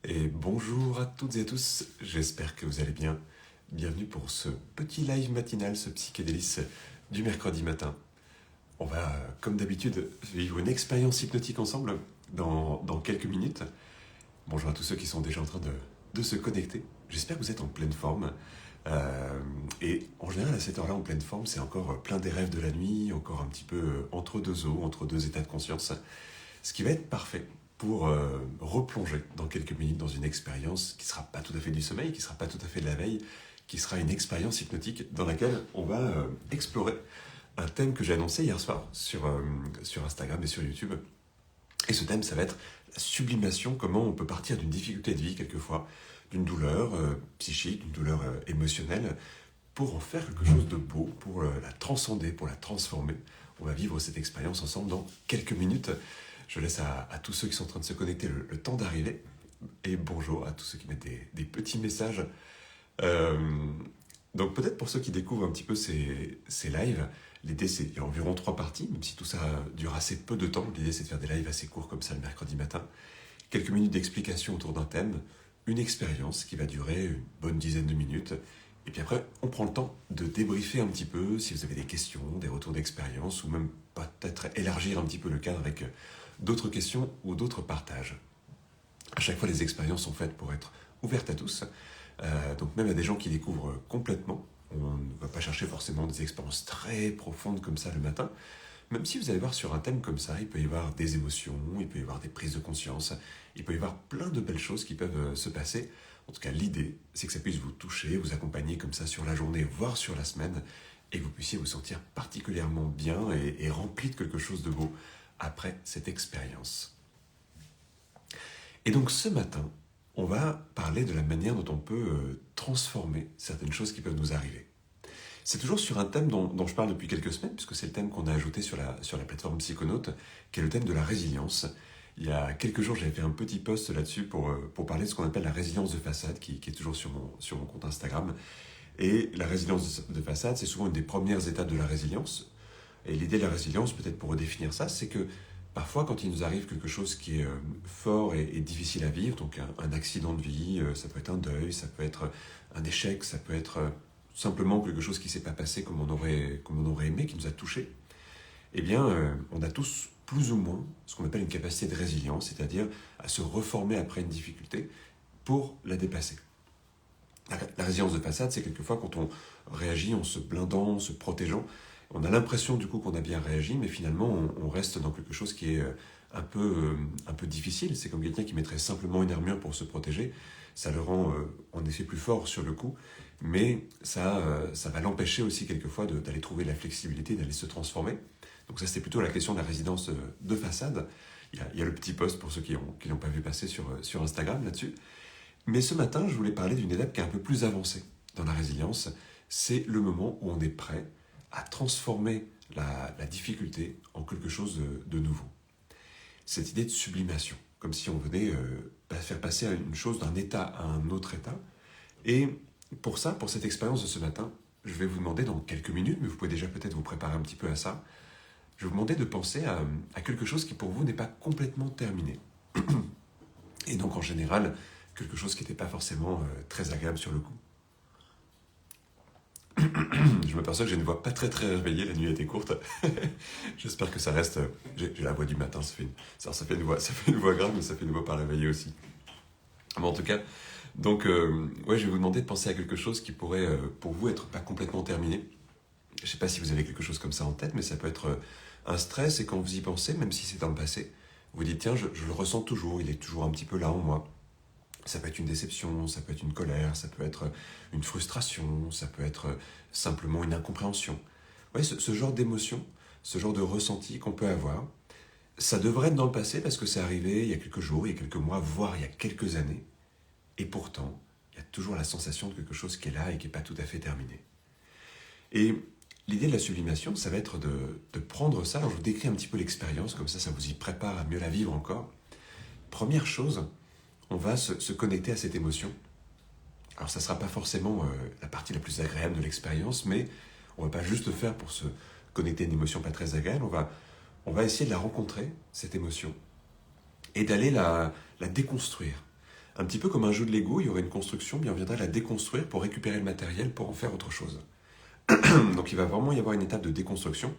Et bonjour à toutes et à tous, j'espère que vous allez bien. Bienvenue pour ce petit live matinal, ce psychédélice du mercredi matin. On va, comme d'habitude, vivre une expérience hypnotique ensemble dans quelques minutes. Bonjour à tous ceux qui sont déjà en train de se connecter. J'espère que vous êtes en pleine forme. Et en général, à cette heure-là, en pleine forme, c'est encore plein des rêves de la nuit, encore un petit peu entre deux eaux, entre deux états de conscience. Ce qui va être parfait pour replonger dans quelques minutes dans une expérience qui ne sera pas tout à fait du sommeil, qui ne sera pas tout à fait de la veille, qui sera une expérience hypnotique dans laquelle on va explorer un thème que j'ai annoncé hier soir sur Instagram et sur YouTube. Et ce thème, ça va être la sublimation, comment on peut partir d'une difficulté de vie quelquefois, d'une douleur psychique, d'une douleur émotionnelle, pour en faire quelque chose de beau, pour la transcender, pour la transformer. On va vivre cette expérience ensemble dans quelques minutes. Je laisse à tous ceux qui sont en train de se connecter le temps d'arriver. Et bonjour à tous ceux qui mettent des petits messages. Euh, donc peut-être pour ceux qui découvrent un petit peu ces lives, l'idée c'est, il y a environ 3 parties, même si tout ça dure assez peu de temps. L'idée c'est de faire des lives assez courts comme ça le mercredi matin. Quelques minutes d'explication autour d'un thème, une expérience qui va durer une bonne dizaine de minutes. Et puis après, on prend le temps de débriefer un petit peu si vous avez des questions, des retours d'expérience, ou même peut-être élargir un petit peu le cadre avec d'autres questions ou d'autres partages. À chaque fois, les expériences sont faites pour être ouvertes à tous. Donc même à des gens qui découvrent complètement, on ne va pas chercher forcément des expériences très profondes comme ça le matin. Même si vous allez voir sur un thème comme ça, il peut y avoir des émotions, il peut y avoir des prises de conscience, il peut y avoir plein de belles choses qui peuvent se passer. En tout cas, l'idée, c'est que ça puisse vous toucher, vous accompagner comme ça sur la journée, voire sur la semaine, et que vous puissiez vous sentir particulièrement bien et rempli de quelque chose de beau après cette expérience. Et donc ce matin, on va parler de la manière dont on peut transformer certaines choses qui peuvent nous arriver. C'est toujours sur un thème dont je parle depuis quelques semaines, puisque c'est le thème qu'on a ajouté sur la plateforme Psychonautes, qui est le thème de la résilience. Il y a quelques jours, j'avais fait un petit post là-dessus pour parler de ce qu'on appelle la résilience de façade, qui est toujours sur mon compte Instagram. Et la résilience de façade, c'est souvent une des premières étapes de la résilience. Et l'idée de la résilience, peut-être pour redéfinir ça, c'est que parfois, quand il nous arrive quelque chose qui est fort et difficile à vivre, donc un accident de vie, ça peut être un deuil, ça peut être un échec, ça peut être simplement quelque chose qui ne s'est pas passé comme on aurait aimé, qui nous a touchés, eh bien, on a tous plus ou moins ce qu'on appelle une capacité de résilience, c'est-à-dire à se reformer après une difficulté pour la dépasser. La résilience de façade, c'est quelquefois quand on réagit en se blindant, en se protégeant, on a l'impression du coup qu'on a bien réagi, mais finalement on reste dans quelque chose qui est un peu difficile. C'est comme quelqu'un qui mettrait simplement une armure pour se protéger. Ça le rend en effet plus fort sur le coup, mais ça va l'empêcher aussi quelquefois d'aller trouver la flexibilité, d'aller se transformer. Donc ça, c'était plutôt la question de la résilience de façade. Il y a le petit post pour ceux qui n'ont pas vu passer sur Instagram là-dessus. Mais ce matin, je voulais parler d'une étape qui est un peu plus avancée dans la résilience. C'est le moment où on est prêt à transformer la difficulté en quelque chose de nouveau. Cette idée de sublimation, comme si on venait faire passer une chose d'un état à un autre état. Et pour ça, pour cette expérience de ce matin, je vais vous demander dans quelques minutes, mais vous pouvez déjà peut-être vous préparer un petit peu à ça, je vais vous demander de penser à quelque chose qui pour vous n'est pas complètement terminé. Et donc en général, quelque chose qui n'était pas forcément très agréable sur le coup. Je m'aperçois que j'ai une voix pas très très réveillée, la nuit a été courte. J'espère que ça reste. J'ai la voix du matin, ça fait une voix grave, mais ça fait une voix pas réveillée aussi. Mais en tout cas, donc ouais, je vais vous demander de penser à quelque chose qui pourrait pour vous être pas complètement terminé. Je ne sais pas si vous avez quelque chose comme ça en tête, mais ça peut être un stress et quand vous y pensez, même si c'est dans le passé, vous dites tiens, je le ressens toujours, il est toujours un petit peu là en moi. Ça peut être une déception, ça peut être une colère, ça peut être une frustration, ça peut être simplement une incompréhension. Ouais, ce genre d'émotion, ce genre de ressenti qu'on peut avoir, ça devrait être dans le passé parce que c'est arrivé il y a quelques jours, il y a quelques mois, voire il y a quelques années. Et pourtant, il y a toujours la sensation de quelque chose qui est là et qui n'est pas tout à fait terminé. Et l'idée de la sublimation, ça va être de prendre ça. Alors je vous décris un petit peu l'expérience, comme ça vous y prépare à mieux la vivre encore. Première chose, on va se connecter à cette émotion. Alors ça ne sera pas forcément la partie la plus agréable de l'expérience, mais on ne va pas juste le faire pour se connecter à une émotion pas très agréable, on va essayer de la rencontrer, cette émotion, et d'aller la déconstruire. Un petit peu comme un jeu de Lego, il y aurait une construction, puis on viendrait la déconstruire pour récupérer le matériel pour en faire autre chose. Donc il va vraiment y avoir une étape de déconstruction,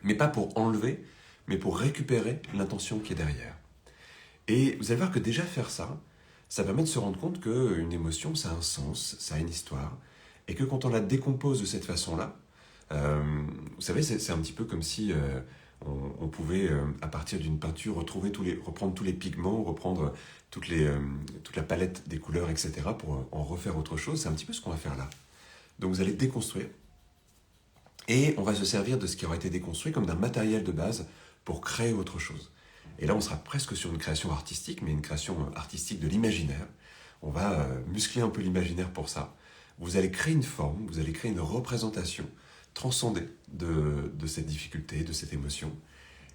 mais pas pour enlever, mais pour récupérer l'intention qui est derrière. Et vous allez voir que déjà faire ça, ça permet de se rendre compte qu'une émotion, ça a un sens, ça a une histoire, et que quand on la décompose de cette façon-là, vous savez, c'est un petit peu comme si on pouvait, à partir d'une peinture, reprendre tous les pigments, reprendre toute la palette des couleurs, etc., pour en refaire autre chose. C'est un petit peu ce qu'on va faire là. Donc vous allez déconstruire, et on va se servir de ce qui aura été déconstruit comme d'un matériel de base pour créer autre chose. Et là, on sera presque sur une création artistique, mais une création artistique de l'imaginaire. On va muscler un peu l'imaginaire pour ça. Vous allez créer une forme, vous allez créer une représentation transcendée de cette difficulté, de cette émotion.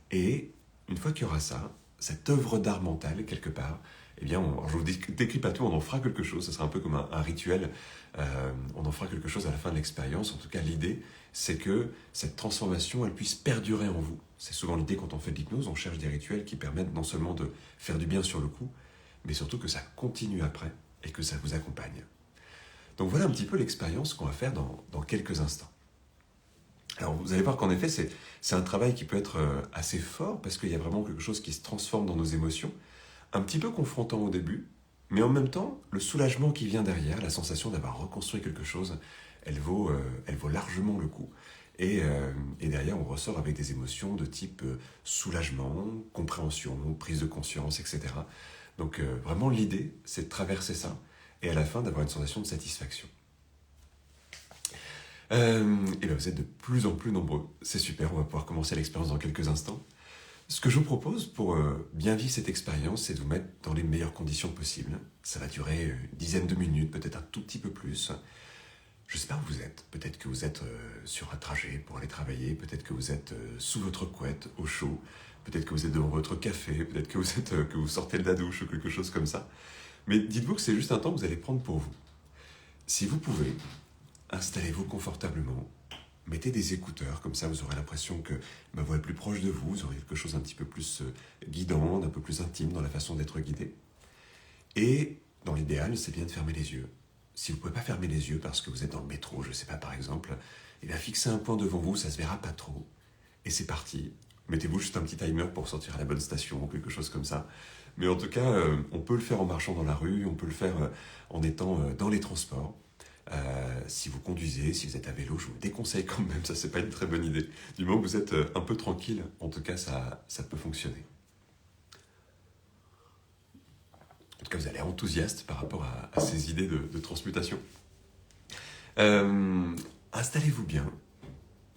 Et une fois qu'il y aura ça, cette œuvre d'art mental, quelque part, eh bien, je ne vous décris pas tout, on en fera quelque chose, ce sera un peu comme un rituel, on en fera quelque chose à la fin de l'expérience. En tout cas, l'idée, c'est que cette transformation, elle puisse perdurer en vous. C'est souvent l'idée quand on fait de l'hypnose, on cherche des rituels qui permettent non seulement de faire du bien sur le coup, mais surtout que ça continue après et que ça vous accompagne. Donc voilà un petit peu l'expérience qu'on va faire dans quelques instants. Alors vous allez voir qu'en effet, c'est un travail qui peut être assez fort parce qu'il y a vraiment quelque chose qui se transforme dans nos émotions, un petit peu confrontant au début, mais en même temps, le soulagement qui vient derrière, la sensation d'avoir reconstruit quelque chose, elle vaut largement le coup. Et derrière, on ressort avec des émotions de type soulagement, compréhension, prise de conscience, etc. Donc vraiment, l'idée, c'est de traverser ça et à la fin d'avoir une sensation de satisfaction. Et bien vous êtes de plus en plus nombreux. C'est super, on va pouvoir commencer l'expérience dans quelques instants. Ce que je vous propose pour bien vivre cette expérience, c'est de vous mettre dans les meilleures conditions possibles. Ça va durer une dizaine de minutes, peut-être un tout petit peu plus. Je ne sais pas où vous êtes. Peut-être que vous êtes sur un trajet pour aller travailler. Peut-être que vous êtes sous votre couette, au chaud. Peut-être que vous êtes devant votre café. Peut-être que vous sortez de la douche ou quelque chose comme ça. Mais dites-vous que c'est juste un temps que vous allez prendre pour vous. Si vous pouvez, installez-vous confortablement. Mettez des écouteurs, comme ça vous aurez l'impression que ma voix est plus proche de vous. Vous aurez quelque chose un petit peu plus guidant, un peu plus intime dans la façon d'être guidé. Et dans l'idéal, c'est bien de fermer les yeux. Si vous ne pouvez pas fermer les yeux parce que vous êtes dans le métro, je ne sais pas par exemple, eh bien fixez un point devant vous, ça ne se verra pas trop. Et c'est parti. Mettez-vous juste un petit timer pour sortir à la bonne station ou quelque chose comme ça. Mais en tout cas, on peut le faire en marchant dans la rue, on peut le faire en étant dans les transports. Si vous conduisez, si vous êtes à vélo, je vous le déconseille quand même, ça c'est pas une très bonne idée. Du moment que vous êtes un peu tranquille, en tout cas ça peut fonctionner. En tout cas, vous allez être enthousiaste par rapport à ces idées de transmutation. Installez-vous bien.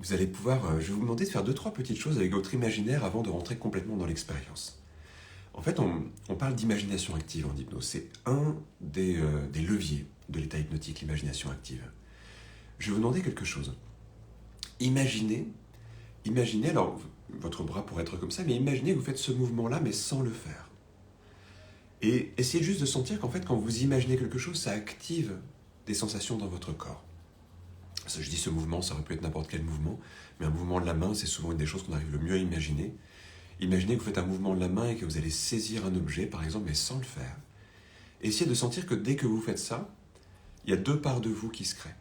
Vous allez pouvoir, je vais vous demander de faire 2-3 petites choses avec votre imaginaire avant de rentrer complètement dans l'expérience. En fait, on parle d'imagination active en hypnose. C'est un des leviers de l'état hypnotique, l'imagination active. Je vais vous demander quelque chose. Imaginez, alors votre bras pourrait être comme ça, mais imaginez que vous faites ce mouvement-là, mais sans le faire. Et essayez juste de sentir qu'en fait, quand vous imaginez quelque chose, ça active des sensations dans votre corps. Je dis ce mouvement, ça aurait pu être n'importe quel mouvement, mais un mouvement de la main, c'est souvent une des choses qu'on arrive le mieux à imaginer. Imaginez que vous faites un mouvement de la main et que vous allez saisir un objet, par exemple, mais sans le faire. Essayez de sentir que dès que vous faites ça, il y a 2 parts de vous qui se créent.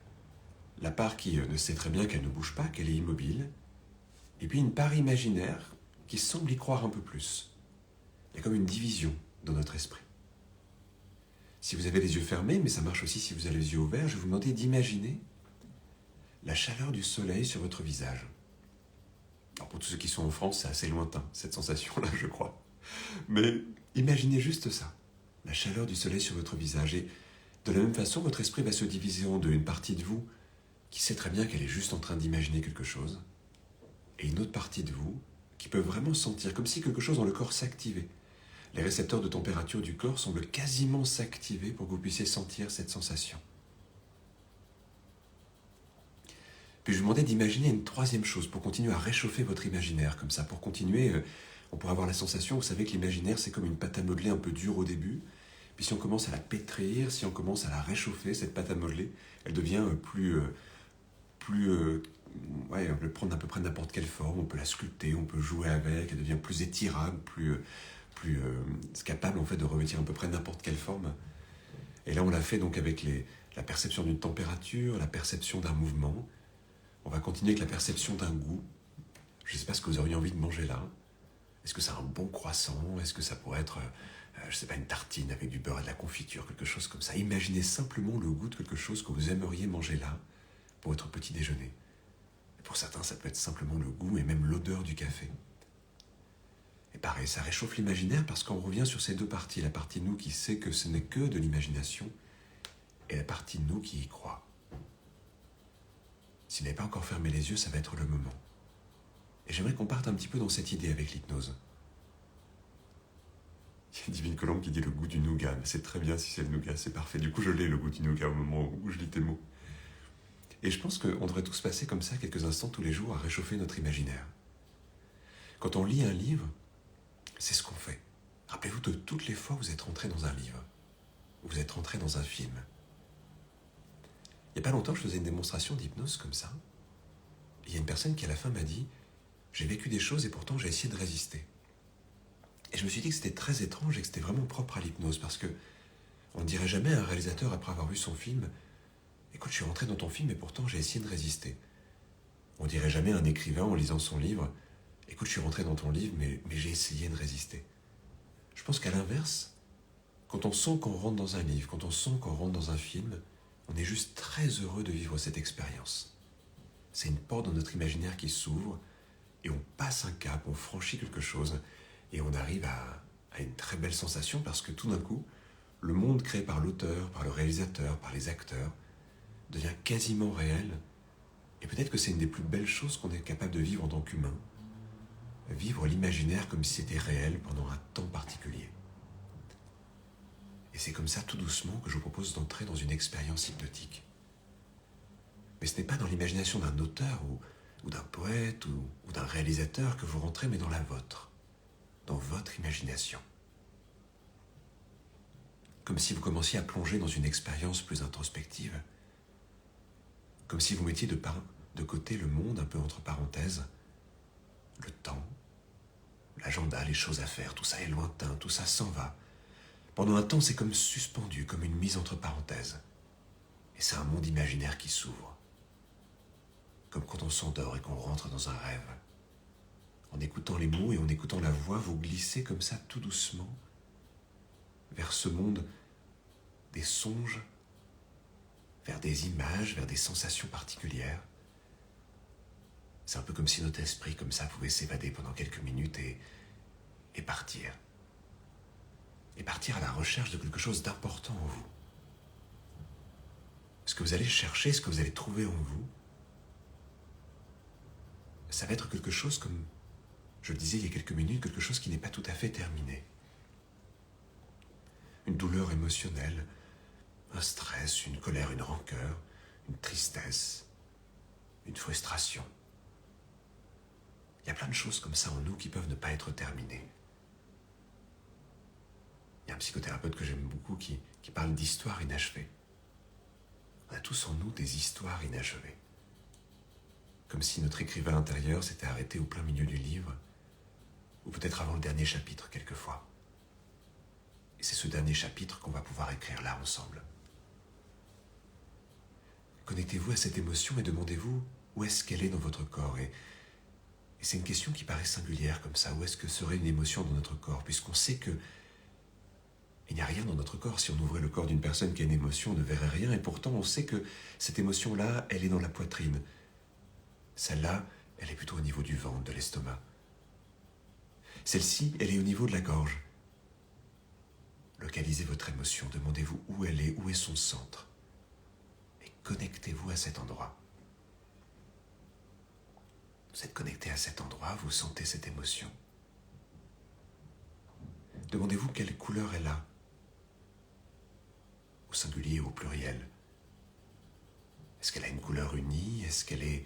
La part qui ne sait très bien qu'elle ne bouge pas, qu'elle est immobile, et puis une part imaginaire qui semble y croire un peu plus. Il y a comme une division dans notre esprit. Si vous avez les yeux fermés, mais ça marche aussi si vous avez les yeux ouverts, je vais vous demander d'imaginer la chaleur du soleil sur votre visage. Alors pour tous ceux qui sont en France, c'est assez lointain, cette sensation-là, je crois. Mais imaginez juste ça, la chaleur du soleil sur votre visage. Et de la même façon, votre esprit va se diviser en deux. Une partie de vous qui sait très bien qu'elle est juste en train d'imaginer quelque chose, et une autre partie de vous qui peut vraiment sentir comme si quelque chose dans le corps s'activait. Les récepteurs de température du corps semblent quasiment s'activer pour que vous puissiez sentir cette sensation. Puis je vous demandais d'imaginer une 3e chose pour continuer à réchauffer votre imaginaire comme ça. Pour continuer, on pourrait avoir la sensation, vous savez que l'imaginaire c'est comme une pâte à modeler un peu dure au début. Puis si on commence à la pétrir, si on commence à la réchauffer, cette pâte à modeler, elle devient on peut prendre à peu près n'importe quelle forme, on peut la sculpter, on peut jouer avec, elle devient plus étirable, plus plus capable en fait de revêtir à peu près n'importe quelle forme. Et là, on l'a fait donc avec la perception d'une température, la perception d'un mouvement. On va continuer avec la perception d'un goût. Je ne sais pas ce que vous auriez envie de manger là. Est-ce que c'est un bon croissant? Est-ce que ça pourrait être, je ne sais pas, une tartine avec du beurre et de la confiture, quelque chose comme ça? Imaginez simplement le goût de quelque chose que vous aimeriez manger là pour votre petit déjeuner. Et pour certains, ça peut être simplement le goût et même l'odeur du café. Et pareil, ça réchauffe l'imaginaire parce qu'on revient sur ces deux parties. La partie de nous qui sait que ce n'est que de l'imagination et la partie de nous qui y croit. Si vous n'avez pas encore fermé les yeux, ça va être le moment. Et j'aimerais qu'on parte un petit peu dans cette idée avec l'hypnose. Il y a Divine Colombe qui dit le goût du nougat. Mais c'est très bien si c'est le nougat, c'est parfait. Du coup, je l'ai, le goût du nougat, au moment où je lis tes mots. Et je pense qu'on devrait tous passer comme ça quelques instants tous les jours à réchauffer notre imaginaire. Quand on lit un livre, c'est ce qu'on fait. Rappelez-vous de toutes les fois où vous êtes rentré dans un livre, où vous êtes rentré dans un film. Il n'y a pas longtemps, je faisais une démonstration d'hypnose comme ça. Et il y a une personne qui à la fin m'a dit « J'ai vécu des choses et pourtant j'ai essayé de résister ». Et je me suis dit que c'était très étrange et que c'était vraiment propre à l'hypnose parce que on ne dirait jamais à un réalisateur après avoir vu son film « Écoute, je suis rentré dans ton film et pourtant j'ai essayé de résister ». On ne dirait jamais à un écrivain en lisant son livre « Écoute, je suis rentré dans ton livre mais j'ai essayé de résister ». Je pense qu'à l'inverse, quand on sent qu'on rentre dans un livre, quand on sent qu'on rentre dans un film, on est juste très heureux de vivre cette expérience. C'est une porte dans notre imaginaire qui s'ouvre et on passe un cap, on franchit quelque chose et on arrive à une très belle sensation parce que tout d'un coup, le monde créé par l'auteur, par le réalisateur, par les acteurs devient quasiment réel. Et peut-être que c'est une des plus belles choses qu'on est capable de vivre en tant qu'humain. Vivre l'imaginaire comme si c'était réel pendant un temps particulier. Et c'est comme ça, tout doucement, que je vous propose d'entrer dans une expérience hypnotique. Mais ce n'est pas dans l'imagination d'un auteur ou d'un poète ou d'un réalisateur que vous rentrez, mais dans la vôtre, dans votre imagination. Comme si vous commenciez à plonger dans une expérience plus introspective, comme si vous mettiez de côté le monde un peu entre parenthèses, le temps, l'agenda, les choses à faire, tout ça est lointain, tout ça s'en va. Pendant un temps, c'est comme suspendu, comme une mise entre parenthèses. Et c'est un monde imaginaire qui s'ouvre. Comme quand on s'endort et qu'on rentre dans un rêve. En écoutant les mots et en écoutant la voix, vous glissez comme ça tout doucement vers ce monde des songes, vers des images, vers des sensations particulières. C'est un peu comme si notre esprit, comme ça, pouvait s'évader pendant quelques minutes et partir. Et partir à la recherche de quelque chose d'important en vous. Ce que vous allez chercher, ce que vous allez trouver en vous, ça va être quelque chose comme, je le disais il y a quelques minutes, quelque chose qui n'est pas tout à fait terminé. Une douleur émotionnelle, un stress, une colère, une rancœur, une tristesse, une frustration. Il y a plein de choses comme ça en nous qui peuvent ne pas être terminées. Il y a un psychothérapeute que j'aime beaucoup qui parle d'histoire inachevée. On a tous en nous des histoires inachevées. Comme si notre écrivain intérieur s'était arrêté au plein milieu du livre, ou peut-être avant le dernier chapitre quelquefois. Et c'est ce dernier chapitre qu'on va pouvoir écrire là ensemble. Connectez-vous à cette émotion et demandez-vous où est-ce qu'elle est dans votre corps. Et c'est une question qui paraît singulière comme ça. Où est-ce que serait une émotion dans notre corps? Puisqu'on sait que il n'y a rien dans notre corps. Si on ouvrait le corps d'une personne qui a une émotion, on ne verrait rien. Et pourtant, on sait que cette émotion-là, elle est dans la poitrine. Celle-là, elle est plutôt au niveau du ventre, de l'estomac. Celle-ci, elle est au niveau de la gorge. Localisez votre émotion. Demandez-vous où elle est, où est son centre. Et connectez-vous à cet endroit. Vous êtes connecté à cet endroit, vous sentez cette émotion. Demandez-vous quelle couleur elle a. Au singulier ou au pluriel. Est-ce qu'elle a une couleur unie? Est-ce qu'elle est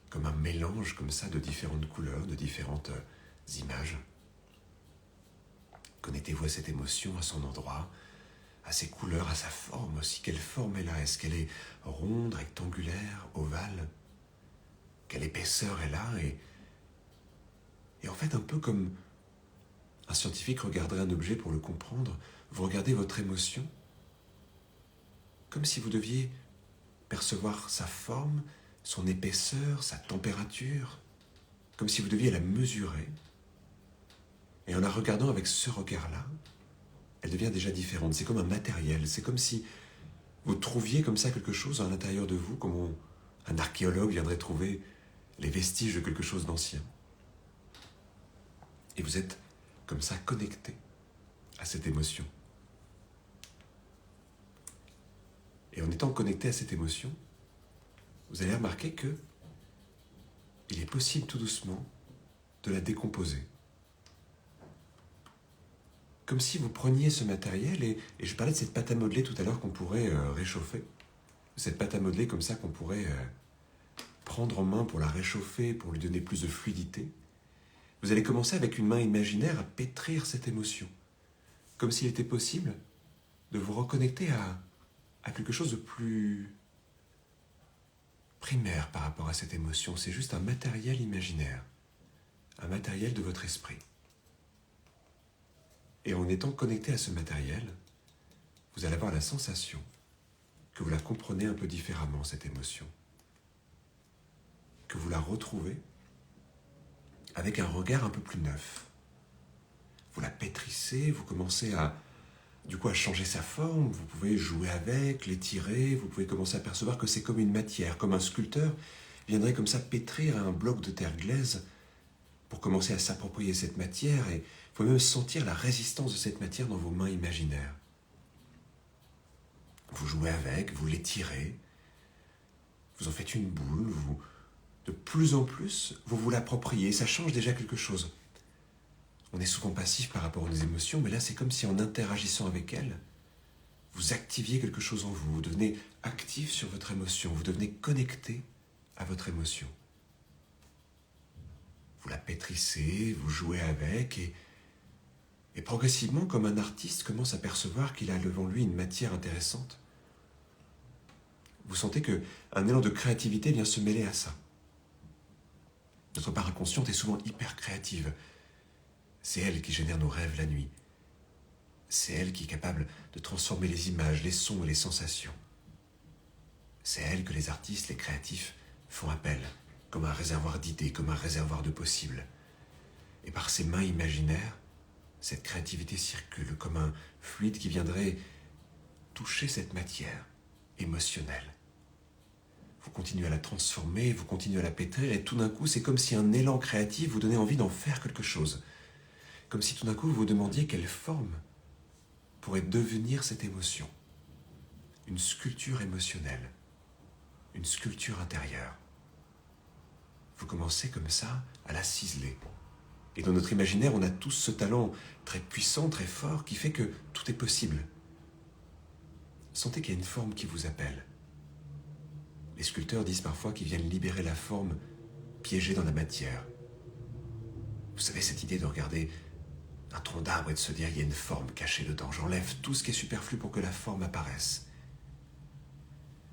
comme un mélange comme ça de différentes couleurs, de différentes images? Connectez-vous à cette émotion, à son endroit, à ses couleurs, à sa forme aussi. Quelle forme elle a? Est-ce qu'elle est ronde, rectangulaire, ovale? Quelle épaisseur elle a? Et en fait, un peu comme un scientifique regarderait un objet pour le comprendre, vous regardez votre émotion comme si vous deviez percevoir sa forme, son épaisseur, sa température, comme si vous deviez la mesurer. Et en la regardant avec ce regard-là, elle devient déjà différente. C'est comme un matériel. C'est comme si vous trouviez comme ça quelque chose à l'intérieur de vous, comme un archéologue viendrait trouver les vestiges de quelque chose d'ancien. Et vous êtes comme ça connecté à cette émotion. Et en étant connecté à cette émotion, vous allez remarquer que il est possible tout doucement de la décomposer. Comme si vous preniez ce matériel, et je parlais de cette pâte à modeler tout à l'heure qu'on pourrait réchauffer, cette pâte à modeler comme ça qu'on pourrait prendre en main pour la réchauffer, pour lui donner plus de fluidité. Vous allez commencer avec une main imaginaire à pétrir cette émotion, comme s'il était possible de vous reconnecter à quelque chose de plus primaire par rapport à cette émotion. C'est juste un matériel imaginaire, un matériel de votre esprit. Et en étant connecté à ce matériel, vous allez avoir la sensation que vous la comprenez un peu différemment, cette émotion. Que vous la retrouvez avec un regard un peu plus neuf. Vous la pétrissez, vous commencez à changer sa forme, vous pouvez jouer avec, l'étirer, vous pouvez commencer à percevoir que c'est comme une matière, comme un sculpteur viendrait comme ça pétrir un bloc de terre glaise pour commencer à s'approprier cette matière, et vous pouvez même sentir la résistance de cette matière dans vos mains imaginaires. Vous jouez avec, vous l'étirez, vous en faites une boule, de plus en plus, vous vous l'appropriez, ça change déjà quelque chose. On est souvent passif par rapport aux émotions, mais là c'est comme si en interagissant avec elles, vous activiez quelque chose en vous, vous devenez actif sur votre émotion, vous devenez connecté à votre émotion. Vous la pétrissez, vous jouez avec, et progressivement, comme un artiste commence à percevoir qu'il a devant lui une matière intéressante, vous sentez qu'un élan de créativité vient se mêler à ça. Notre part inconsciente est souvent hyper créative. C'est elle qui génère nos rêves la nuit. C'est elle qui est capable de transformer les images, les sons et les sensations. C'est à elle que les artistes, les créatifs, font appel, comme un réservoir d'idées, comme un réservoir de possibles. Et par ces mains imaginaires, cette créativité circule comme un fluide qui viendrait toucher cette matière émotionnelle. Vous continuez à la transformer, vous continuez à la pétrir, et tout d'un coup, c'est comme si un élan créatif vous donnait envie d'en faire quelque chose. Comme si tout d'un coup, vous vous demandiez quelle forme pourrait devenir cette émotion. Une sculpture émotionnelle, une sculpture intérieure. Vous commencez comme ça à la ciseler. Et dans notre imaginaire, on a tous ce talent très puissant, très fort, qui fait que tout est possible. Sentez qu'il y a une forme qui vous appelle. Les sculpteurs disent parfois qu'ils viennent libérer la forme piégée dans la matière. Vous savez, cette idée de regarder un tronc d'arbre et de se dire, il y a une forme cachée dedans. J'enlève tout ce qui est superflu pour que la forme apparaisse.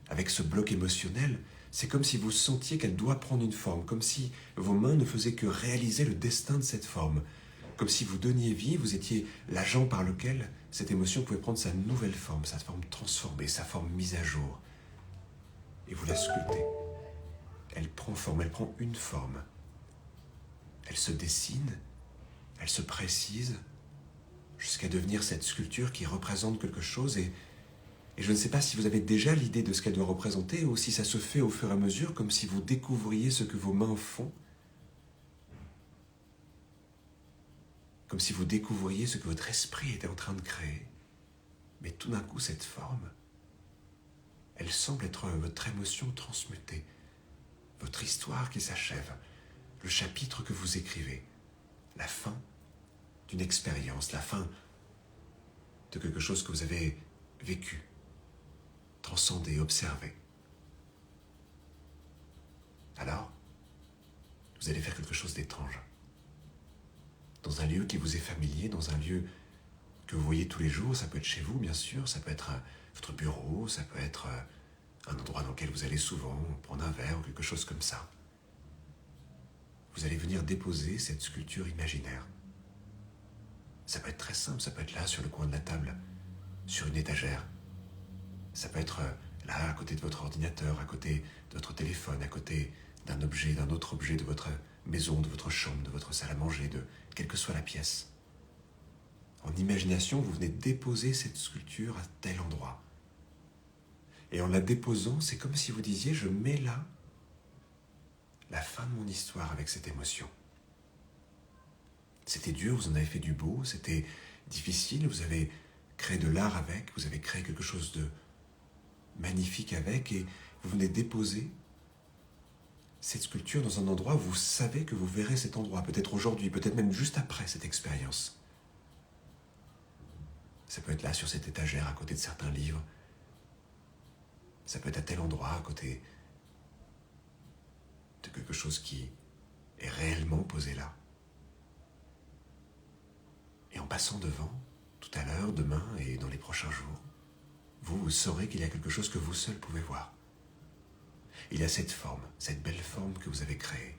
Avec ce bloc émotionnel, c'est comme si vous sentiez qu'elle doit prendre une forme, comme si vos mains ne faisaient que réaliser le destin de cette forme. Comme si vous donniez vie, vous étiez l'agent par lequel cette émotion pouvait prendre sa nouvelle forme, sa forme transformée, sa forme mise à jour. Et vous la sculptez. Elle prend forme, elle prend une forme. Elle se dessine, elle se précise, jusqu'à devenir cette sculpture qui représente quelque chose. Et je ne sais pas si vous avez déjà l'idée de ce qu'elle doit représenter, ou si ça se fait au fur et à mesure, comme si vous découvriez ce que vos mains font. Comme si vous découvriez ce que votre esprit était en train de créer. Mais tout d'un coup, cette forme, elle semble être votre émotion transmutée, votre histoire qui s'achève, le chapitre que vous écrivez, la fin d'une expérience, la fin de quelque chose que vous avez vécu, transcendé, observé. Alors, vous allez faire quelque chose d'étrange. Dans un lieu qui vous est familier, dans un lieu que vous voyez tous les jours, ça peut être chez vous bien sûr, ça peut être votre bureau, ça peut être un endroit dans lequel vous allez souvent prendre un verre ou quelque chose comme ça. Vous allez venir déposer cette sculpture imaginaire. Ça peut être très simple, ça peut être là sur le coin de la table, sur une étagère. Ça peut être là à côté de votre ordinateur, à côté de votre téléphone, à côté d'un objet, d'un autre objet de votre maison, de votre chambre, de votre salle à manger, de quelle que soit la pièce. En imagination, vous venez déposer cette sculpture à tel endroit. Et en la déposant, c'est comme si vous disiez, je mets là la fin de mon histoire avec cette émotion. C'était dur, vous en avez fait du beau, c'était difficile, vous avez créé de l'art avec, vous avez créé quelque chose de magnifique avec, et vous venez déposer cette sculpture dans un endroit où vous savez que vous verrez cet endroit, peut-être aujourd'hui, peut-être même juste après cette expérience. Ça peut être là sur cette étagère à côté de certains livres, ça peut être à tel endroit à côté de quelque chose qui est réellement posé là. Et en passant devant, tout à l'heure, demain et dans les prochains jours, vous saurez qu'il y a quelque chose que vous seul pouvez voir. Il y a cette forme, cette belle forme que vous avez créée.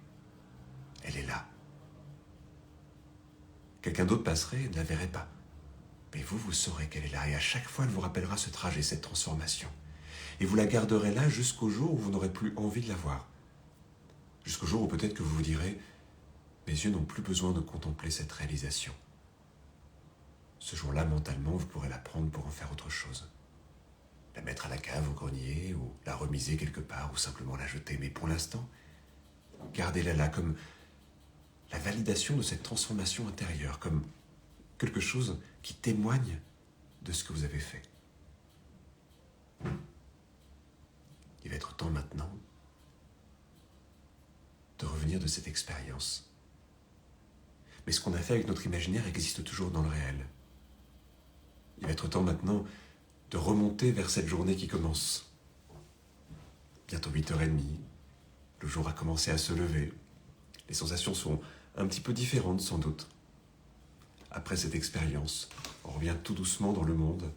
Elle est là. Quelqu'un d'autre passerait et ne la verrait pas. Mais vous, vous saurez qu'elle est là. Et à chaque fois, elle vous rappellera ce trajet, cette transformation. Et vous la garderez là jusqu'au jour où vous n'aurez plus envie de la voir. Jusqu'au jour où peut-être que vous vous direz « Mes yeux n'ont plus besoin de contempler cette réalisation. » Ce jour-là, mentalement, vous pourrez la prendre pour en faire autre chose. La mettre à la cave, au grenier, ou la remiser quelque part, ou simplement la jeter. Mais pour l'instant, gardez-la là comme la validation de cette transformation intérieure, comme quelque chose qui témoigne de ce que vous avez fait. Il va être temps maintenant de revenir de cette expérience. Mais ce qu'on a fait avec notre imaginaire existe toujours dans le réel. Il va être temps maintenant de remonter vers cette journée qui commence. Bientôt 8h30, le jour a commencé à se lever. Les sensations sont un petit peu différentes sans doute. Après cette expérience, on revient tout doucement dans le monde,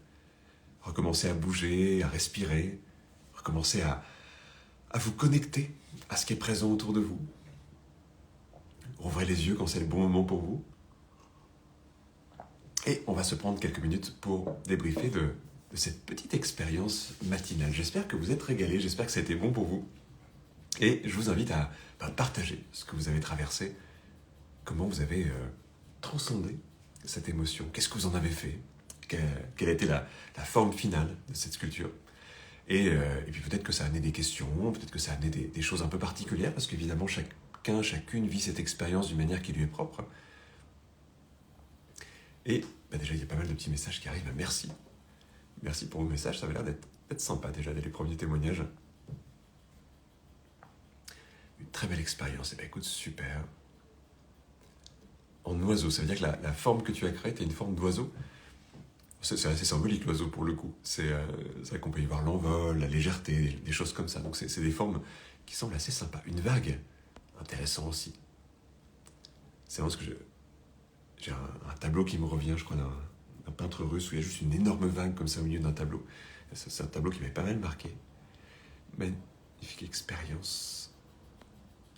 recommencer à bouger, à respirer, recommencer à vous connecter à ce qui est présent autour de vous. Ouvrez les yeux quand c'est le bon moment pour vous. Et on va se prendre quelques minutes pour débriefer de cette petite expérience matinale. J'espère que vous êtes régalés, j'espère que ça a été bon pour vous. Et je vous invite à partager ce que vous avez traversé, comment vous avez transcendé cette émotion, qu'est-ce que vous en avez fait, quelle a été la forme finale de cette sculpture. Et puis peut-être que ça a amené des questions, peut-être que ça a amené des choses un peu particulières, parce qu'évidemment chacune vit cette expérience d'une manière qui lui est propre. Et déjà, il y a pas mal de petits messages qui arrivent. Merci. Merci pour vos messages, ça avait l'air d'être sympa déjà, dès les premiers témoignages. Une très belle expérience. Écoute, super. En oiseau, ça veut dire que la forme que tu as créée, tu as une forme d'oiseau. C'est assez symbolique, l'oiseau, pour le coup. C'est vrai qu'on peut y voir l'envol, la légèreté, des choses comme ça. Donc c'est des formes qui semblent assez sympas. Une vague, intéressant aussi. C'est vraiment ce que j'ai un tableau qui me revient, je crois, d'un peintre russe où il y a juste une énorme vague comme ça au milieu d'un tableau. C'est un tableau qui m'avait pas mal marqué. Magnifique expérience.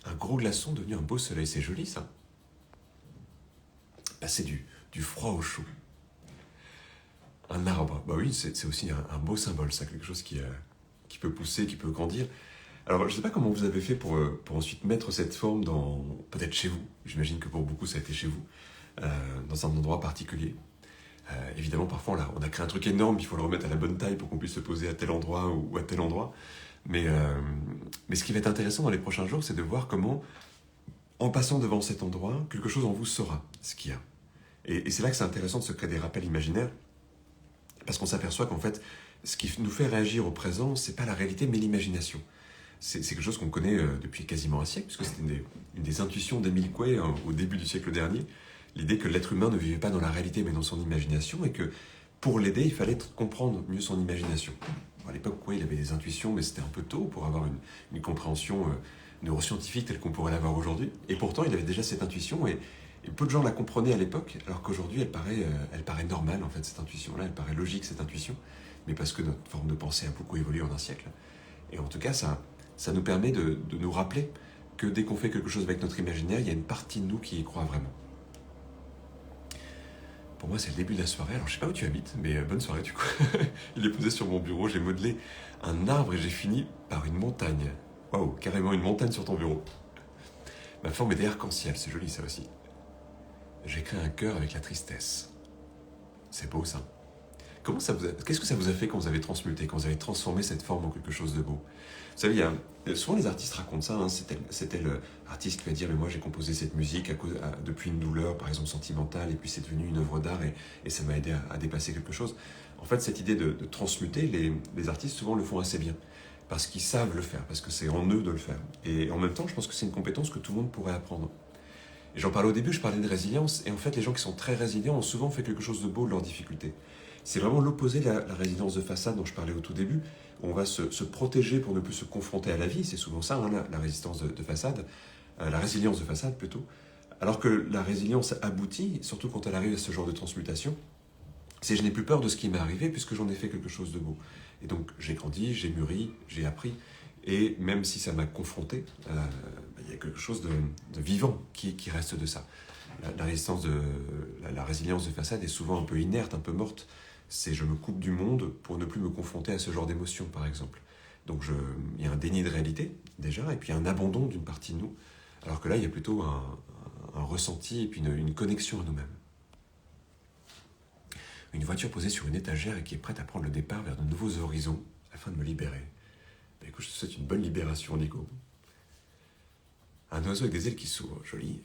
Un gros glaçon devenu un beau soleil, c'est joli ça. Passer du froid au chaud. Un arbre, oui, c'est aussi un beau symbole, ça, quelque chose qui peut pousser, qui peut grandir. Alors, je ne sais pas comment vous avez fait pour ensuite mettre cette forme peut-être chez vous. J'imagine que pour beaucoup, ça a été chez vous, dans un endroit particulier. Évidemment, parfois, on a créé un truc énorme, il faut le remettre à la bonne taille pour qu'on puisse se poser à tel endroit ou à tel endroit. Mais ce qui va être intéressant dans les prochains jours, c'est de voir comment, en passant devant cet endroit, quelque chose en vous saura ce qu'il y a. Et c'est là que c'est intéressant de se créer des rappels imaginaires, parce qu'on s'aperçoit qu'en fait, ce qui nous fait réagir au présent, c'est pas la réalité, mais l'imagination. C'est quelque chose qu'on connaît depuis quasiment un siècle, puisque c'était une des intuitions d'Émile Coué au début du siècle dernier, l'idée que l'être humain ne vivait pas dans la réalité, mais dans son imagination, et que pour l'aider, il fallait comprendre mieux son imagination. À l'époque, Coué, il avait des intuitions, mais c'était un peu tôt pour avoir une compréhension neuroscientifique telle qu'on pourrait l'avoir aujourd'hui. Et pourtant, il avait déjà cette intuition, et peu de gens la comprenaient à l'époque, alors qu'aujourd'hui, elle paraît normale, en fait, cette intuition-là, elle paraît logique, cette intuition, mais parce que notre forme de pensée a beaucoup évolué en un siècle. Et en tout cas, ça nous permet de nous rappeler que dès qu'on fait quelque chose avec notre imaginaire, il y a une partie de nous qui y croit vraiment. Pour moi, c'est le début de la soirée. Alors, je sais pas où tu habites, mais bonne soirée du coup. Il est posé sur mon bureau. J'ai modelé un arbre et j'ai fini par une montagne. Waouh, carrément une montagne sur ton bureau. Ma forme est des arcs-en-ciel, c'est joli ça aussi. J'ai créé un cœur avec la tristesse. C'est beau ça. Qu'est-ce que ça vous a fait quand vous avez transmuté, quand vous avez transformé cette forme en quelque chose de beau? Vous savez, souvent les artistes racontent ça, hein, c'était l'artiste qui va dire mais moi j'ai composé cette musique depuis une douleur par exemple sentimentale et puis c'est devenu une œuvre d'art et ça m'a aidé à dépasser quelque chose. En fait cette idée de transmuter, les artistes souvent le font assez bien parce qu'ils savent le faire, parce que c'est en eux de le faire. Et en même temps je pense que c'est une compétence que tout le monde pourrait apprendre. Et j'en parlais au début, je parlais de résilience et en fait les gens qui sont très résilients ont souvent fait quelque chose de beau de leurs difficultés. C'est vraiment l'opposé de la résilience de façade dont je parlais au tout début. On va se protéger pour ne plus se confronter à la vie. C'est souvent ça, hein, la résistance de façade. La résilience de façade plutôt. Alors que la résilience aboutit, surtout quand elle arrive à ce genre de transmutation, c'est je n'ai plus peur de ce qui m'est arrivé puisque j'en ai fait quelque chose de beau. Et donc j'ai grandi, j'ai mûri, j'ai appris. Et même si ça m'a confronté, il y a quelque chose de vivant qui reste de ça. La résilience de façade est souvent un peu inerte, un peu morte. C'est je me coupe du monde pour ne plus me confronter à ce genre d'émotions, par exemple. Donc il y a un déni de réalité, déjà, et puis un abandon d'une partie de nous. Alors que là, il y a plutôt un ressenti et puis une connexion à nous-mêmes. Une voiture posée sur une étagère et qui est prête à prendre le départ vers de nouveaux horizons afin de me libérer. Ben, écoute, je te souhaite une bonne libération, Nico. Un oiseau avec des ailes qui s'ouvrent, joli.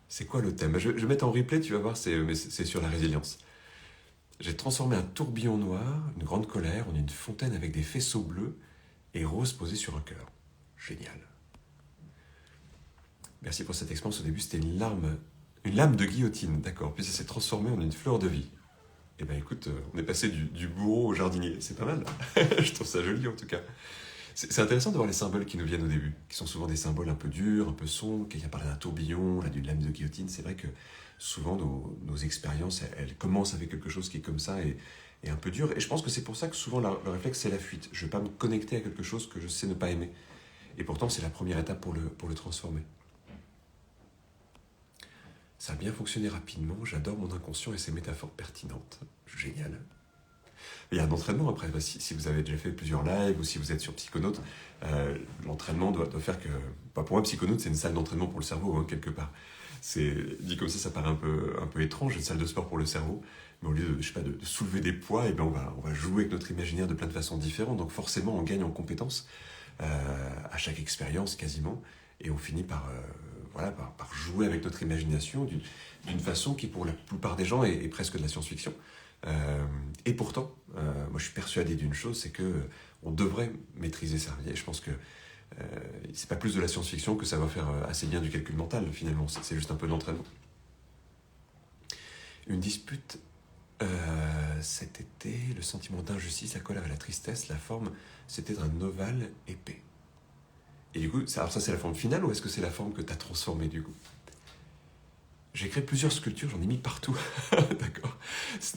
C'est quoi le thème? Je vais mettre en replay, tu vas voir, c'est sur la résilience. J'ai transformé un tourbillon noir, une grande colère, en une fontaine avec des faisceaux bleus et roses posés sur un cœur. Génial. Merci pour cette expérience. Au début, c'était une lame de guillotine, d'accord. Puis ça s'est transformé en une fleur de vie. Eh bien, écoute, on est passé du bourreau au jardinier. C'est pas mal. Je trouve ça joli, en tout cas. C'est intéressant de voir les symboles qui nous viennent au début, qui sont souvent des symboles un peu durs, un peu sombres. Quelqu'un parle d'un tourbillon, là, d'une lame de guillotine. C'est vrai que souvent, nos expériences, elles commencent avec quelque chose qui est comme ça et un peu dur. Et je pense que c'est pour ça que souvent, le réflexe, c'est la fuite. Je ne vais pas me connecter à quelque chose que je sais ne pas aimer. Et pourtant, c'est la première étape pour le transformer. Ça a bien fonctionné rapidement. J'adore mon inconscient et ses métaphores pertinentes. Génial. Il y a un entraînement après. Si vous avez déjà fait plusieurs lives ou si vous êtes sur Psychonautes, l'entraînement doit faire que... pour moi, Psychonautes, c'est une salle d'entraînement pour le cerveau, hein, quelque part. Dit comme ça paraît un peu étrange, une salle de sport pour le cerveau. Mais au lieu de soulever des poids, eh bien on va jouer avec notre imaginaire de plein de façons différentes. Donc forcément, on gagne en compétences à chaque expérience quasiment. Et on finit par jouer avec notre imagination d'une façon qui, pour la plupart des gens, est presque de la science-fiction. Et pourtant, moi je suis persuadé d'une chose, c'est que on devrait maîtriser ça. Et je pense que c'est pas plus de la science-fiction que ça va faire assez bien du calcul mental finalement. C'est juste un peu d'entraînement. Une dispute cet été, le sentiment d'injustice, la colère et la tristesse, la forme, c'était un ovale épais. Et du coup, ça c'est la forme finale ou est-ce que c'est la forme que tu as transformée du coup? J'ai créé plusieurs sculptures, j'en ai mis partout. D'accord.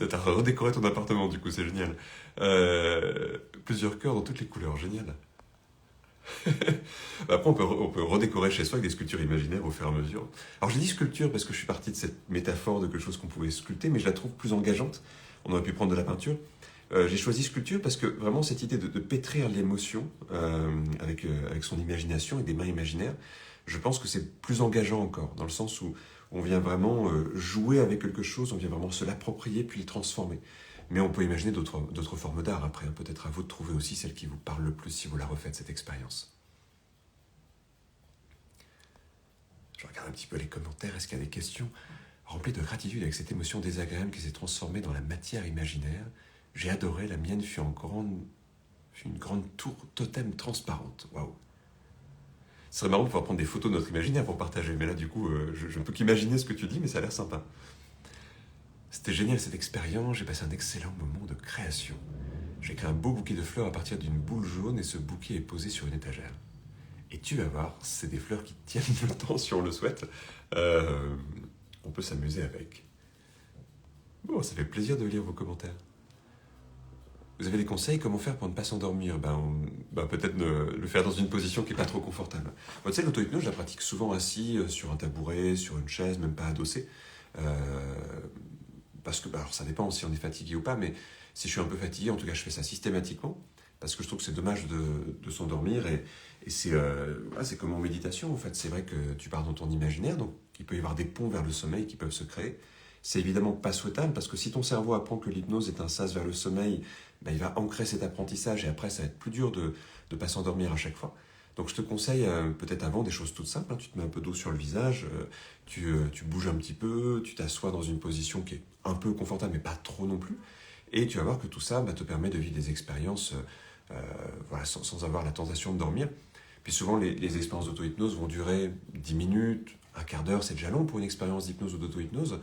T'as redécoré ton appartement, du coup, c'est génial. Plusieurs cœurs dans toutes les couleurs, génial. Après, on peut redécorer chez soi avec des sculptures imaginaires au fur et à mesure. Alors, j'ai dit sculpture parce que je suis parti de cette métaphore de quelque chose qu'on pouvait sculpter, mais je la trouve plus engageante. On aurait pu prendre de la peinture. J'ai choisi sculpture parce que vraiment, cette idée de pétrir l'émotion avec son imagination et des mains imaginaires, je pense que c'est plus engageant encore, dans le sens où on vient vraiment jouer avec quelque chose, on vient vraiment se l'approprier puis le transformer. Mais on peut imaginer d'autres formes d'art après. Peut-être à vous de trouver aussi celle qui vous parle le plus si vous la refaites, cette expérience. Je regarde un petit peu les commentaires. Est-ce qu'il y a des questions? Rempli de gratitude avec cette émotion désagréable qui s'est transformée dans la matière imaginaire, j'ai adoré, la mienne fut une grande tour totem transparente. Waouh! Ce serait marrant de pouvoir prendre des photos de notre imaginaire pour partager. Mais là, du coup, je ne peux qu'imaginer ce que tu dis, mais ça a l'air sympa. C'était génial cette expérience. J'ai passé un excellent moment de création. J'ai créé un beau bouquet de fleurs à partir d'une boule jaune et ce bouquet est posé sur une étagère. Et tu vas voir, c'est des fleurs qui tiennent le temps si on le souhaite. On peut s'amuser avec. Bon, ça fait plaisir de lire vos commentaires. Vous avez des conseils? Comment faire pour ne pas s'endormir? Peut-être le faire dans une position qui n'est pas trop confortable. Moi, tu sais, l'auto-hypnose, je la pratique souvent assis sur un tabouret, sur une chaise, même pas adossé. parce que, alors ça dépend si on est fatigué ou pas, mais si je suis un peu fatigué, en tout cas je fais ça systématiquement, parce que je trouve que c'est dommage de s'endormir, et c'est voilà, c'est comme en méditation, en fait. C'est vrai que tu pars dans ton imaginaire, donc il peut y avoir des ponts vers le sommeil qui peuvent se créer. C'est évidemment pas souhaitable, parce que si ton cerveau apprend que l'hypnose est un sas vers le sommeil, ben, il va ancrer cet apprentissage, et après ça va être plus dur de ne pas s'endormir à chaque fois. Donc je te conseille peut-être avant des choses toutes simples, hein. Tu te mets un peu d'eau sur le visage, tu bouges un petit peu, tu t'assois dans une position qui est un peu confortable mais pas trop non plus, et tu vas voir que tout ça te permet de vivre des expériences voilà, sans avoir la tentation de dormir. Puis souvent les expériences d'auto-hypnose vont durer 10 minutes, un quart d'heure, c'est déjà long pour une expérience d'hypnose ou d'auto-hypnose.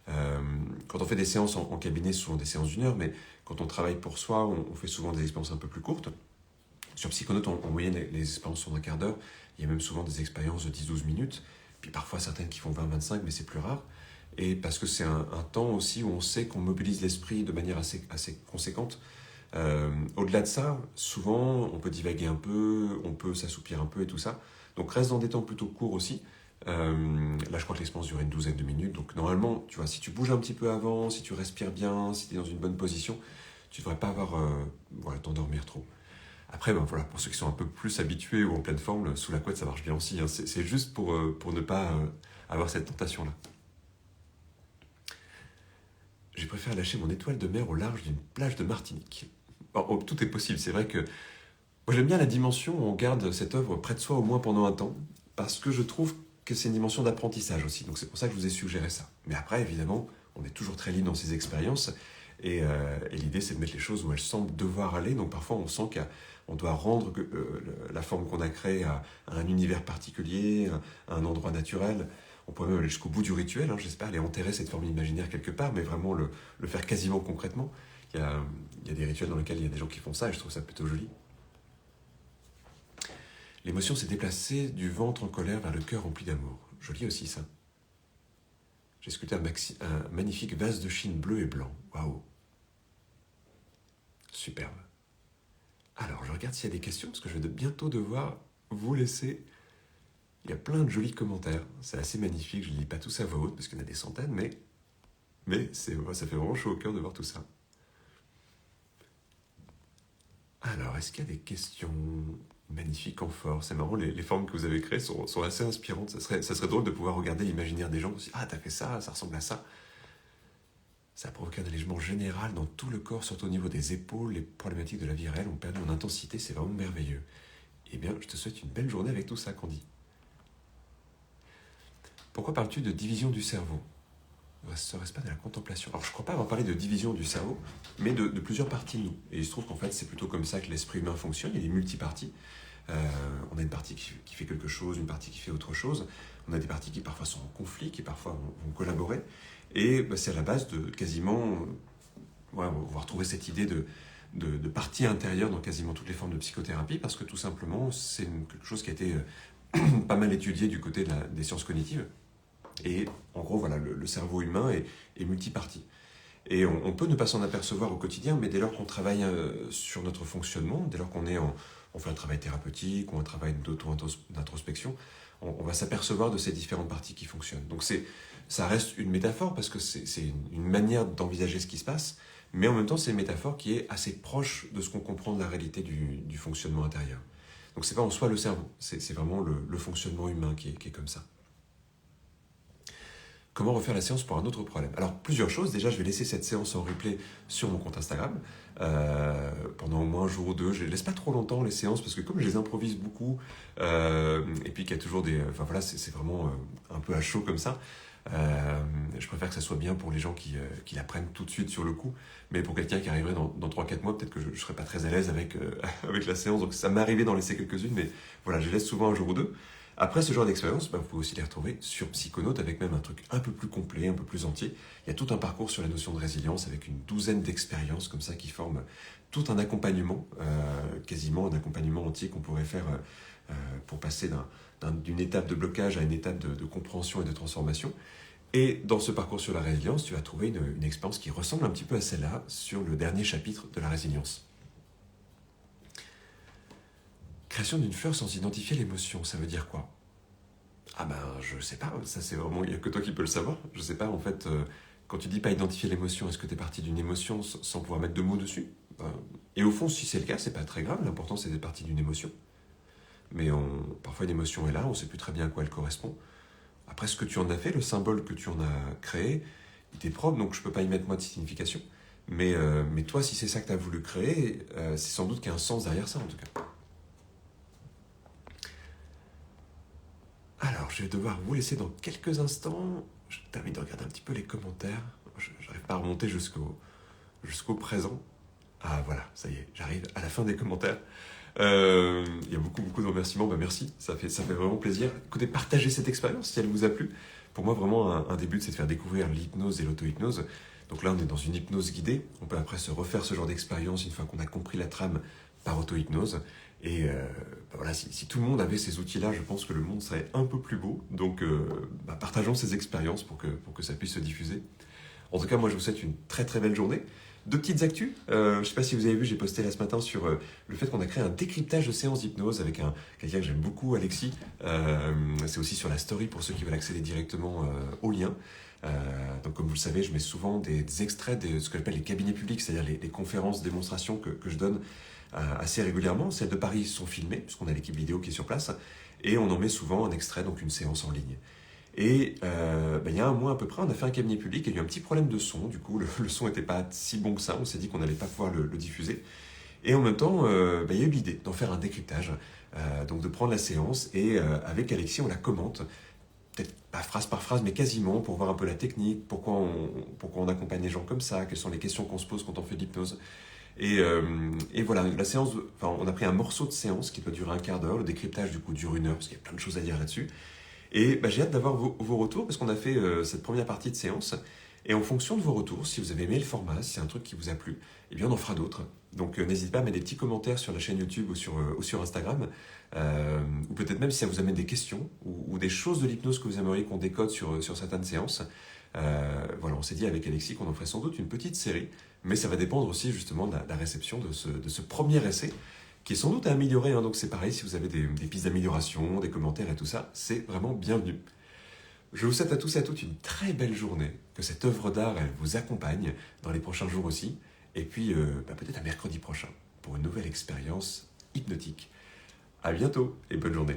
Quand on fait des séances en cabinet, c'est souvent des séances d'1 heure, mais quand on travaille pour soi, on fait souvent des expériences un peu plus courtes. Sur Psychonautes, en moyenne, les expériences sont d'un quart d'heure. Il y a même souvent des expériences de 10-12 minutes. Puis parfois certaines qui font 20-25, mais c'est plus rare. Et parce que c'est un temps aussi où on sait qu'on mobilise l'esprit de manière assez conséquente. Au-delà de ça, souvent, on peut divaguer un peu, on peut s'assoupir un peu et tout ça. Donc reste dans des temps plutôt courts aussi. Là, je crois que l'expérience dure une douzaine de minutes. Donc normalement, tu vois, si tu bouges un petit peu avant, si tu respires bien, si tu es dans une bonne position, tu ne devrais pas avoir voilà, t'endormir trop. Après, ben voilà, pour ceux qui sont un peu plus habitués ou en pleine forme, sous la couette, ça marche bien aussi, hein. C'est juste pour ne pas avoir cette tentation-là. J'ai préféré lâcher mon étoile de mer au large d'une plage de Martinique. Alors, tout est possible. C'est vrai que moi, j'aime bien la dimension où on garde cette œuvre près de soi au moins pendant un temps, parce que je trouve que c'est une dimension d'apprentissage aussi. Donc c'est pour ça que je vous ai suggéré ça. Mais après, évidemment, on est toujours très libre dans ces expériences. Et l'idée, c'est de mettre les choses où elles semblent devoir aller. Donc parfois, on sent qu'on doit rendre la forme qu'on a créée à un univers particulier, à un endroit naturel. On pourrait même aller jusqu'au bout du rituel, hein, j'espère, aller enterrer cette forme imaginaire quelque part, mais vraiment le faire quasiment concrètement. Il y a des rituels dans lesquels il y a des gens qui font ça, et je trouve ça plutôt joli. L'émotion s'est déplacée du ventre en colère vers le cœur rempli d'amour. Joli aussi, ça. J'ai sculpté un magnifique vase de Chine bleu et blanc. Waouh! Superbe. Alors, je regarde s'il y a des questions, parce que je vais bientôt devoir vous laisser. Il y a plein de jolis commentaires. C'est assez magnifique. Je ne lis pas tous à voix haute, parce qu'il y en a des centaines, mais ça fait vraiment chaud au cœur de voir tout ça. Alors, est-ce qu'il y a des questions magnifiques en force? C'est marrant, les formes que vous avez créées sont assez inspirantes. Ça serait drôle de pouvoir regarder l'imaginaire des gens. Ah, t'as fait ça, ça ressemble à ça. Ça a provoqué un allègement général dans tout le corps, surtout au niveau des épaules. Les problématiques de la vie réelle ont perdu en intensité. C'est vraiment merveilleux. Eh bien, je te souhaite une belle journée avec tout ça, Candy. Pourquoi parles-tu de division du cerveau? Ne serait-ce pas de la contemplation? Alors, je ne crois pas avoir parlé de division du cerveau, mais de plusieurs parties de nous. Et il se trouve qu'en fait, c'est plutôt comme ça que l'esprit humain fonctionne. Il y a des multiparties. On a une partie qui fait quelque chose, une partie qui fait autre chose. On a des parties qui parfois sont en conflit, qui parfois vont collaborer. Et c'est à la base de quasiment... on va retrouver cette idée de partie intérieure dans quasiment toutes les formes de psychothérapie, parce que tout simplement, c'est quelque chose qui a été pas mal étudié du côté des sciences cognitives. Et en gros, voilà, le cerveau humain est multipartie. Et on peut ne pas s'en apercevoir au quotidien, mais dès lors qu'on travaille sur notre fonctionnement, dès lors on fait un travail thérapeutique ou un travail d'introspection, on va s'apercevoir de ces différentes parties qui fonctionnent. Donc ça reste une métaphore, parce que c'est une manière d'envisager ce qui se passe, mais en même temps, c'est une métaphore qui est assez proche de ce qu'on comprend de la réalité du fonctionnement intérieur. Donc c'est pas en soi le cerveau, c'est vraiment le fonctionnement humain qui est comme ça. Comment refaire la séance pour un autre problème? Alors, plusieurs choses. Déjà, je vais laisser cette séance en replay sur mon compte Instagram pendant au moins un jour ou deux. Je ne laisse pas trop longtemps les séances, parce que comme je les improvise beaucoup, et puis qu'il y a toujours des... Enfin voilà, c'est vraiment un peu à chaud comme ça. Je préfère que ça soit bien pour les gens qui la prennent tout de suite sur le coup. Mais pour quelqu'un qui arriverait dans 3-4 mois, peut-être que je ne serais pas très à l'aise avec la séance. Donc ça m'est arrivé d'en laisser quelques-unes, mais voilà, je laisse souvent un jour ou deux. Après ce genre d'expérience, vous pouvez aussi les retrouver sur Psychonautes, avec même un truc un peu plus complet, un peu plus entier. Il y a tout un parcours sur la notion de résilience, avec une douzaine d'expériences comme ça qui forment tout un accompagnement, quasiment un accompagnement entier qu'on pourrait faire pour passer d'une étape de blocage à une étape de compréhension et de transformation. Et dans ce parcours sur la résilience, tu vas trouver une expérience qui ressemble un petit peu à celle-là sur le dernier chapitre de la résilience. Création d'une fleur sans identifier l'émotion, ça veut dire quoi? Ah ben, je sais pas, ça c'est vraiment, il n'y a que toi qui peux le savoir. Je sais pas en fait quand tu dis pas identifier l'émotion, est-ce que tu es parti d'une émotion sans pouvoir mettre de mots dessus? Et au fond, si c'est le cas, c'est pas très grave. L'important, c'est d'être parti d'une émotion. Mais parfois, une émotion est là, on sait plus très bien à quoi elle correspond. Après, ce que tu en as fait, le symbole que tu en as créé, il t'est propre, donc je peux pas y mettre moi de signification. Mais toi, si c'est ça que tu as voulu créer, c'est sans doute qu'il y a un sens derrière ça, en tout cas. Alors, je vais devoir vous laisser dans quelques instants. Je t'invite de regarder un petit peu les commentaires. Je n'arrive pas à remonter jusqu'au présent. Ah voilà, ça y est, j'arrive à la fin des commentaires. Il y a beaucoup de remerciements, merci, ça fait vraiment plaisir. Écoutez, partagez cette expérience si elle vous a plu. Pour moi, vraiment, un des buts, c'est de faire découvrir l'hypnose et l'auto-hypnose. Donc là, on est dans une hypnose guidée. On peut après se refaire ce genre d'expérience une fois qu'on a compris la trame par auto-hypnose. Et voilà, si tout le monde avait ces outils-là, je pense que le monde serait un peu plus beau. Donc, partageons ces expériences pour que ça puisse se diffuser. En tout cas, moi, je vous souhaite une très très belle journée. Deux petites actus. Je ne sais pas si vous avez vu, j'ai posté là ce matin sur le fait qu'on a créé un décryptage de séances d'hypnose avec quelqu'un que j'aime beaucoup, Alexis. C'est aussi sur la story pour ceux qui veulent accéder directement au lien. Donc comme vous le savez, je mets souvent des extraits de ce que j'appelle les cabinets publics, c'est-à-dire les conférences, démonstrations que je donne assez régulièrement. Celles de Paris sont filmées, puisqu'on a l'équipe vidéo qui est sur place, et on en met souvent un extrait, donc une séance en ligne. Et il y a un mois à peu près, on a fait un cabinet public et il y a eu un petit problème de son. Du coup, le son n'était pas si bon que ça. On s'est dit qu'on n'allait pas pouvoir le diffuser. Et en même temps, il y a eu l'idée d'en faire un décryptage, donc de prendre la séance et avec Alexis, on la commente, peut-être pas phrase par phrase, mais quasiment, pour voir un peu la technique, pourquoi on accompagne les gens comme ça, quelles sont les questions qu'on se pose quand on fait de l'hypnose. Et voilà, la séance, on a pris un morceau de séance qui doit durer un quart d'heure. Le décryptage, du coup, dure 1 heure, parce qu'il y a plein de choses à dire là-dessus. Et j'ai hâte d'avoir vos retours, parce qu'on a fait cette première partie de séance. Et en fonction de vos retours, si vous avez aimé le format, si c'est un truc qui vous a plu, eh bien on en fera d'autres. Donc n'hésitez pas à mettre des petits commentaires sur la chaîne YouTube ou sur Instagram. Ou peut-être même si ça vous amène des questions ou des choses de l'hypnose que vous aimeriez qu'on décode sur certaines séances. Voilà, on s'est dit avec Alexis qu'on en ferait sans doute une petite série, mais ça va dépendre aussi justement de la réception de ce premier essai, qui est sans doute à améliorer. Donc c'est pareil, si vous avez des pistes d'amélioration, des commentaires et tout ça, c'est vraiment bienvenu. Je vous souhaite à tous et à toutes une très belle journée, que cette œuvre d'art elle vous accompagne dans les prochains jours aussi, et puis peut-être à mercredi prochain pour une nouvelle expérience hypnotique. À bientôt et bonne journée.